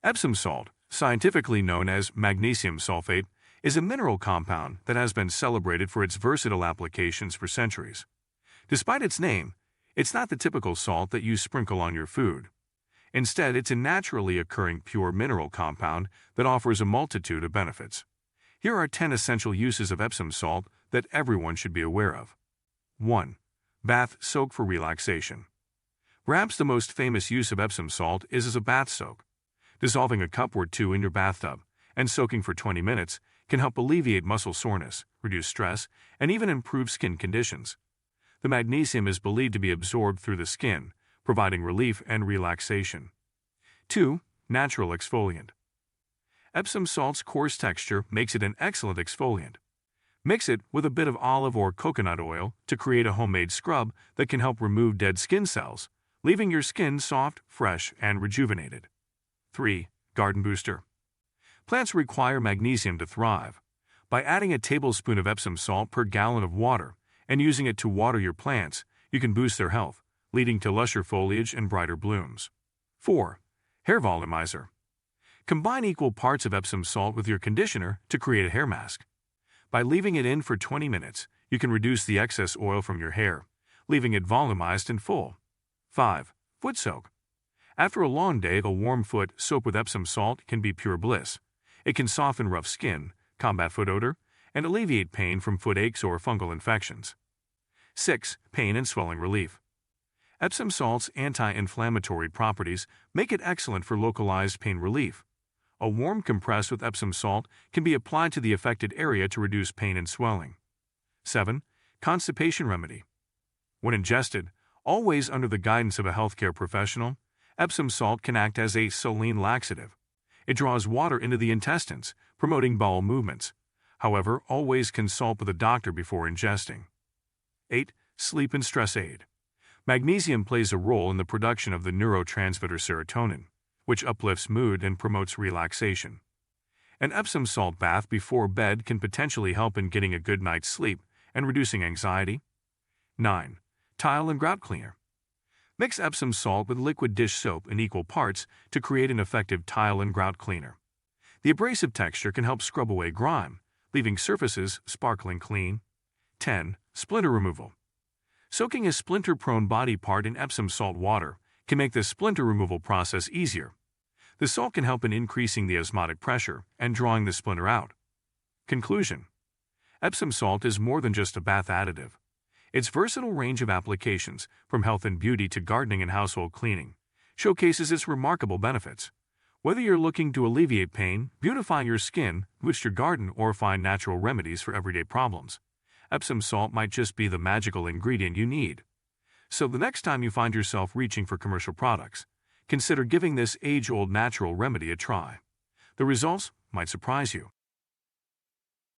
Epsom salt, scientifically known as magnesium sulfate, is a mineral compound that has been celebrated for its versatile applications for centuries. Despite its name, it's not the typical salt that you sprinkle on your food. Instead, it's a naturally occurring pure mineral compound that offers a multitude of benefits. Here are 10 essential uses of Epsom salt that everyone should be aware of. 1. Bath soak for relaxation. Perhaps the most famous use of Epsom salt is as a bath soak. Dissolving a cup or two in your bathtub and soaking for 20 minutes can help alleviate muscle soreness, reduce stress, and even improve skin conditions. The magnesium is believed to be absorbed through the skin, providing relief and relaxation. 2. Natural exfoliant. Epsom salt's coarse texture makes it an excellent exfoliant. Mix it with a bit of olive or coconut oil to create a homemade scrub that can help remove dead skin cells, leaving your skin soft, fresh, and rejuvenated. 3. Garden booster. Plants require magnesium to thrive. By adding a tablespoon of Epsom salt per gallon of water and using it to water your plants, you can boost their health, leading to lusher foliage and brighter blooms. 4. Hair volumizer. Combine equal parts of Epsom salt with your conditioner to create a hair mask. By leaving it in for 20 minutes, you can reduce the excess oil from your hair, leaving it volumized and full. 5. Foot soak. After a long day, a warm foot soaked with Epsom salt can be pure bliss. It can soften rough skin, combat foot odor, and alleviate pain from foot aches or fungal infections. 6. Pain and swelling relief. Epsom salt's anti-inflammatory properties make it excellent for localized pain relief. A warm compress with Epsom salt can be applied to the affected area to reduce pain and swelling. 7. Constipation remedy. When ingested, always under the guidance of a healthcare professional, Epsom salt can act as a saline laxative. It draws water into the intestines, promoting bowel movements. However, always consult with a doctor before ingesting. 8. Sleep and stress aid. Magnesium plays a role in the production of the neurotransmitter serotonin, which uplifts mood and promotes relaxation. An Epsom salt bath before bed can potentially help in getting a good night's sleep and reducing anxiety. 9. Tile and grout cleaner. Mix Epsom salt with liquid dish soap in equal parts to create an effective tile and grout cleaner. The abrasive texture can help scrub away grime, leaving surfaces sparkling clean. 10. Splinter removal. Soaking a splinter-prone body part in Epsom salt water can make the splinter removal process easier. The salt can help in increasing the osmotic pressure and drawing the splinter out. Conclusion. Epsom salt is more than just a bath additive. Its versatile range of applications, from health and beauty to gardening and household cleaning, showcases its remarkable benefits. Whether you're looking to alleviate pain, beautify your skin, boost your garden, or find natural remedies for everyday problems, Epsom salt might just be the magical ingredient you need. So the next time you find yourself reaching for commercial products, consider giving this age-old natural remedy a try. The results might surprise you.